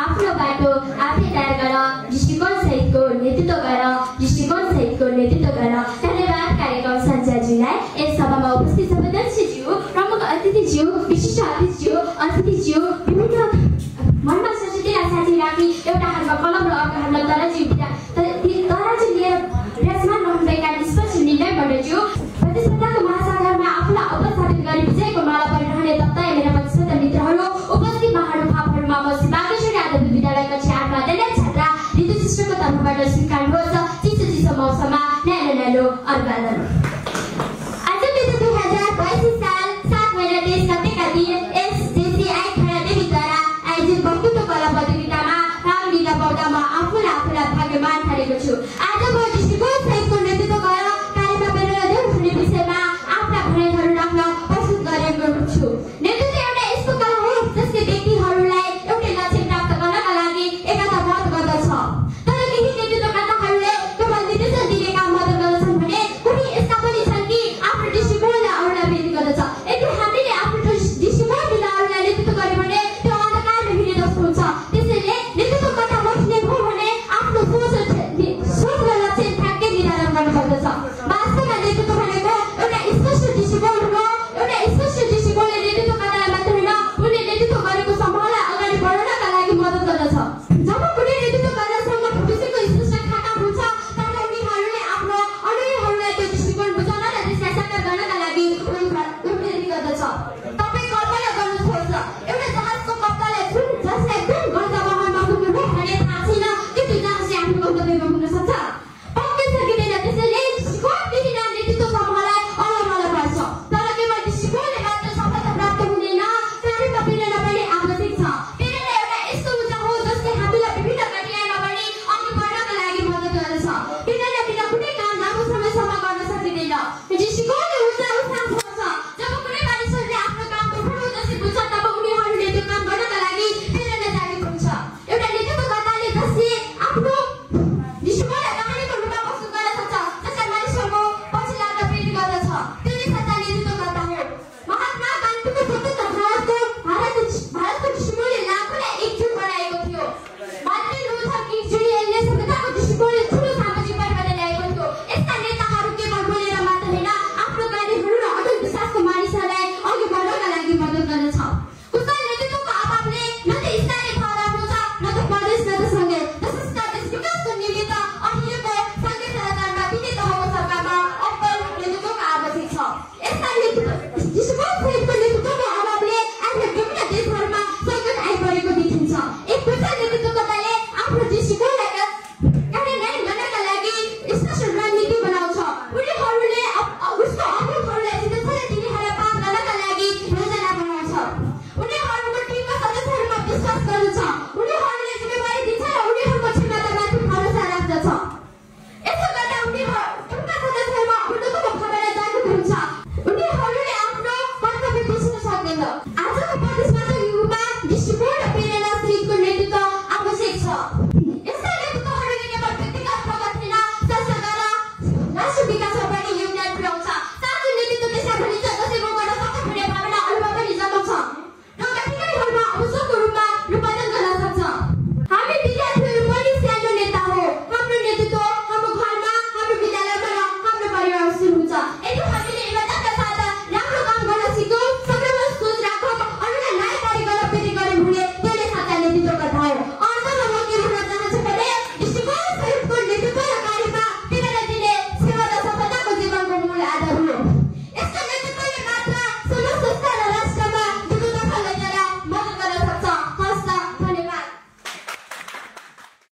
आफ्नो बाटो आफै तयार गर, दृष्टिकोण सहितको नेतृत्व गर, दृष्टिकोण सहितको नेतृत्व गर। धन्यवाद कार्यक्रम सञ्चालकज्यूलाई, यस सभामा उपस्थित सदस्यज्यू, प्रमुख अतिथिज्यू, विशिष्ट अतिथिज्यू, विभिन्न मनमा संस्कृतिका साथी राखी एउटा हातमा कलम र अर्को हातमा तराजु लिएर विराजमान रहनुभएका निष्पक्ष निर्णयज्यू, प्रतिस्पर्धाको महासागरमा आफूलाई अवस्थापित गरी विजयको माला परिरहने तत्काल मेरा प्रतिस्पर्धा मित्रहरू, उपस्थित महानुभावहरूमा म बागेश्वरी आदर्श विद्यालय कक्षा 8 मा दलित छात्रा ऋतु शिष्टको तर्फबाट स्वीकार्नुहोस् चिसो मौसममा न्यानो अभिवादन। आज विगत 2022 साल 7 महिना 23 गतेका दिन SJCI खडादेवीद्वारा आयोजित वक्तृत्व कला प्रतियोगितामा नाम लिन पाउँदामा आफूलाई भाग्यमान ठानेको छु। आज म दृष्टिकोण सहितको नेतृत्व गरेर कार्यमा प्रेरणादायक हुने विषयमा आफ्ना भनाइहरू राख्न प्रस्तुत गरेको छु। नेतृत्व एउटा यस्तो कला हो जसले व्यक्तिहरूलाई एउटै लक्ष्य प्राप्त गर्नका लागि एकताबद्ध गर्दछ। तर केही नेतृत्वकर्ताहरूले केवल निर्देशन दिने काम मात्र गर्दछन् भने कुनै यस्ता पनि छन् कि आफ्नो दृष्टिकोणलाई अरूलाई व्यक्त गर्दछ। यदि हामीले आफ्नो दृष्टिकोणले अरूलाई नेतृत्व गर्यो भने त्यो अन्धकारमा हिँड्ने जस्तो हुन्छ। त्यसैले नेतृत्वकर्ता बन्ने हो भने आफ्नो सोच र लक्ष्य ठ्याक्कै निर्धारण गर्नुपर्दछ। वास्तवमा नेतृत्व भनेको एउटा स्पष्ट दृष्टिकोण हो। एउटा स्पष्ट दृष्टिकोणले नेतृत्वकर्तालाई मात्र होइन, उनले नेतृत्व गरेको समूहलाई अगाडि बढाउनका लागि मद्दत गर्दछ। जब कुनै नेतृत्वकर्तासँग भविष्यको स्पष्ट खाका हुन्छ तब उनीहरूले आफ्नो अनुयायीहरूलाई त्यो दृष्टिकोण बुझाउन र त्यसलाई साकार गर्नका लागि उनीहरू गर्दछ। तपाईँ कल्पना गर्नुहोस्, एउटा जहाजको कप्तानलाई जसलाई जुन गन्तव्यमा पुग्नु हो भने थाहा छैन कि त्यो जहाजले आफ्नो गन्तव्यमा पुग्न सक्छ, पक्कै सकिँदैन। त्यसैले दृष्टिकोणदेखि नेतृत्व समूहलाई अलग पर्छ। तर केवल दृष्टिकोणले मात्र सफलता प्राप्त हुँदैन, शारीरिक प्रेरणा पनि आवश्यक छ। प्रेरणा एउटा यस्तो ऊर्जा हो जसले हामीलाई विभिन्न कठिनाइमा पनि अघि बढ्नका लागि मद्दत गर्दछ। प्रेरणा बिना कुनै काम लामो समयसम्म गर्न सकिँदैन। दृष्टिकोणले ऊर्जा उत्साह छोड्छ। जब कुनै मानिसहरूले आफ्नो काम पूर्ण उद्देश्य बुझ्छ तब उनीहरूले त्यो काम गर्नका लागि प्रेरणा जागृत हुन्छ। एउटा नेतृत्वकर्ताले जसले आफ्नो दृष्टिकोणलाई कहानीको रूपमा प्रस्तुत गर्न सक्छ, जसले मानिसहरूको पछि लाग्न प्रेरित गर्दछ, त्यो नै सच्चा नेतृत्वकर्ता हो। महात्मा गान्धीको स्वतन्त्र भारतको दृष्टिकोणले लाखौँलाई एकजुट बनाएको थियो। मार्टिन लुथर किङ जुनियरले सभ्यताको दृष्टिकोणले ठुलो सामाजिक परिवर्तन ल्याएको थियो। यस्ता नेताहरू केवल बोलेर मात्र होइन, आफ्नो कार्यहरू र अटल विश्वासको मानिसहरूलाई अघि बढ्नका लागि मद्दत गर्दछ। कुशल नेतृत्वको अभावले न त स्थानीय ठहराउनु छ, न त प्रदेश, न त सङ्घीय विकासको निमित्त अहिलेको सङ्घीय सरकारमा विधि तहको सरकारमा अब्बल नेतृत्वको आवश्यक छ। यस्ता दृष्टिकोण सहितको नेतृत्वको अभावले आज विभिन्न देशहरूमा सङ्कट आइपरेको देखिन्छ। एक कुशल नेतृत्वकर्ताले आफ्नो दृष्टिकोणलाई कार्यान्वयन गर्नका लागि स्पष्ट रणनीति बनाउँछ। उनीहरूले उसको अवरोधहरूलाई सिधै तिनीहरूलाई पार गर्नका लागि योजना बनाउँछ। उनीहरूको टिमका सदस्यहरूमा विश्वास गर्दछ।